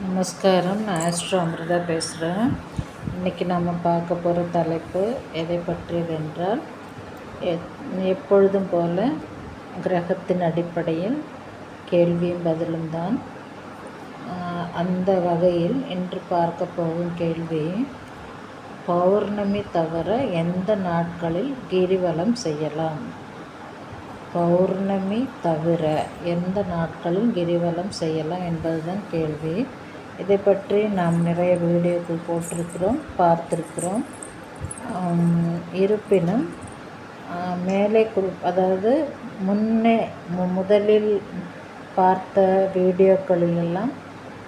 நமஸ்காரம். நான் ஆஸ்ட்ரோ அமிர்தா பேசுகிறேன். இன்றைக்கி நம்ம பார்க்க போகிற தலைப்பு எதை பற்றியது என்றால், எப்பொழுதும் போல கிரகத்தின் அடிப்படையில் கேள்வியும் பதிலும் தான். அந்த வகையில் இன்று பார்க்க போகும் கேள்வி, பௌர்ணமி தவிர எந்த நாட்களில் கிரிவலம் செய்யலாம்? பௌர்ணமி தவிர எந்த நாட்களில் கிரிவலம் செய்யலாம் என்பதுதான் கேள்வி. இதை பற்றி நாம் நிறைய வீடியோக்கள் போட்டிருக்கிறோம், பார்த்துருக்கிறோம். இருப்பினும் மேலே அதாவது முதலில் பார்த்த வீடியோக்களிலெல்லாம்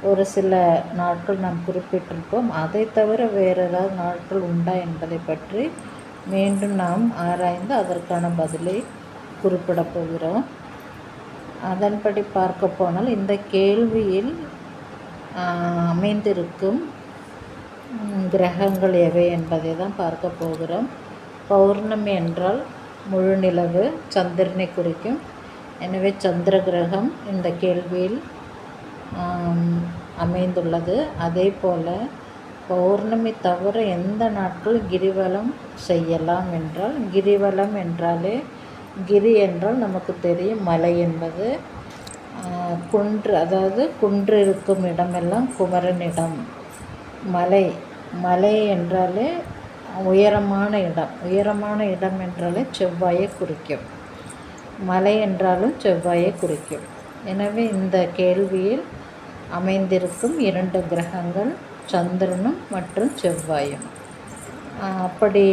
ஒரு சில நாட்கள் நாம் குறிப்பிட்டிருக்கோம். அதை தவிர வேறு ஏதாவது நாட்கள் உண்டா என்பதை பற்றி மீண்டும் நாம் ஆராய்ந்து அதற்கான பதிலை குறிப்பிடப் போகிறோம். அதன்படி பார்க்க போனால் இந்த கேள்வியில் அமைந்திருக்கும் கிரகங்கள் எவை என்பதை தான் பார்க்க போகிறோம். பௌர்ணமி என்றால் முழு நிலவு, சந்திரனை குறிக்கும். எனவே சந்திர கிரகம் இந்த கேள்வியில் அமைந்துள்ளது. அதே போல் பௌர்ணமி தவிர எந்த நாட்கள் கிரிவலம் செய்யலாம் என்றால், கிரிவலம் என்றாலே கிரி என்றால் நமக்கு தெரியும் மலை என்பது. குன்று, அதாவது குன்று இருக்கும் இடமெல்லாம் குமரனிடம். மலை என்றாலே உயரமான இடம். உயரமான இடம் என்றாலே செவ்வாயை குறிக்கும். மலை என்றாலும் செவ்வாயை குறிக்கும். எனவே இந்த கேள்வியில் அமைந்திருக்கும் 2 கிரகங்கள் சந்திரனும் மற்றும் செவ்வாயும். அப்படி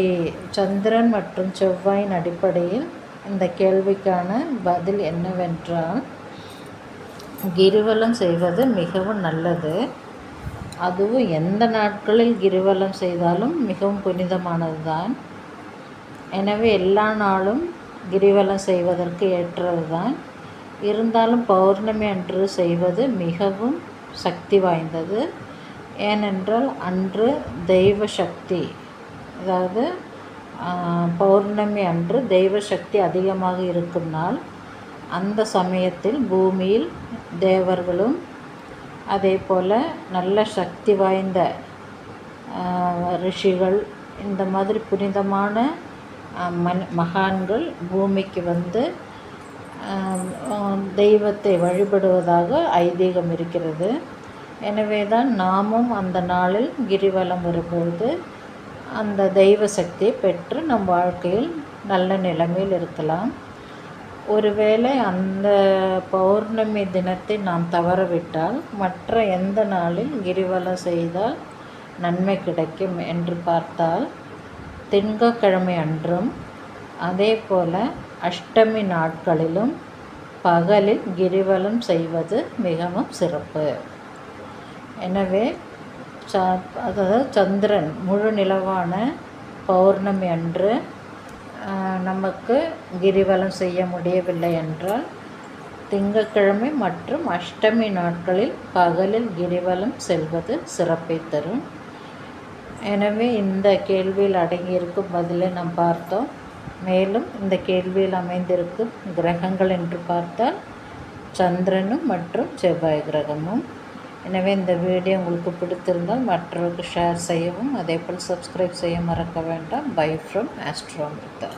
சந்திரன் மற்றும் செவ்வாயின் அடிப்படையில் இந்த கேள்விக்கான பதில் என்னவென்றால், கிரிவலம் செய்வது மிகவும் நல்லது. அதுவும் எந்த நாட்களில் கிரிவலம் செய்தாலும் மிகவும் புனிதமானது தான். எனவே எல்லா நாளும் கிரிவலம் செய்வதற்கு ஏற்றது தான். இருந்தாலும் பௌர்ணமி அன்று செய்வது மிகவும் சக்தி வாய்ந்தது. ஏனென்றால் அன்று தெய்வ சக்தி, அதாவது பௌர்ணமி அன்று தெய்வ சக்தி அதிகமாக இருக்கும் நாள். அந்த சமயத்தில் பூமியில் தேவர்களும் அதே போல் நல்ல சக்தி வாய்ந்த ரிஷிகள், இந்த மாதிரி புனிதமான மகான்கள் பூமிக்கு வந்து தெய்வத்தை வழிபடுவதாக ஐதீகம் இருக்கிறது. எனவே தான் நாமும் அந்த நாளில் கிரிவலம் வரும்பொழுது அந்த தெய்வ சக்தியை பெற்று நம் வாழ்க்கையில் நல்ல நிலைமையில் இருக்கலாம். ஒருவேளை அந்த பௌர்ணமி தினத்தை நாம் தவறவிட்டால் மற்ற எந்த நாளில் கிரிவலம் செய்தால் நன்மை கிடைக்கும் என்று பார்த்தால், திங்கட்கிழமை அன்றும் அதே போல் அஷ்டமி நாட்களிலும் பகலில் கிரிவலம் செய்வது மிகவும் சிறப்பு. எனவே அதாவது சந்திரன் முழு நிலவான பௌர்ணமி அன்று நமக்கு கிரிவலம் செய்ய முடியவில்லை என்றால், திங்கட்கிழமை மற்றும் அஷ்டமி நாட்களில் பகலில் கிரிவலம் செல்வது சிறப்பை தரும். எனவே இந்த கேள்வியில் அடங்கியிருக்கும் பதிலை நாம் பார்த்தோம். மேலும் இந்த கேள்வியில் அமைந்திருக்கும் கிரகங்கள் என்று பார்த்தால் சந்திரனும் மற்றும் செவ்வாய் கிரகமும். எனவே இந்த வீடியோ உங்களுக்கு பிடித்திருந்தால் மற்றவர்களுக்கு ஷேர் செய்யவும், அதேபோல் சப்ஸ்கிரைப் செய்ய மறக்க வேண்டாம். Bye from astro Amrita.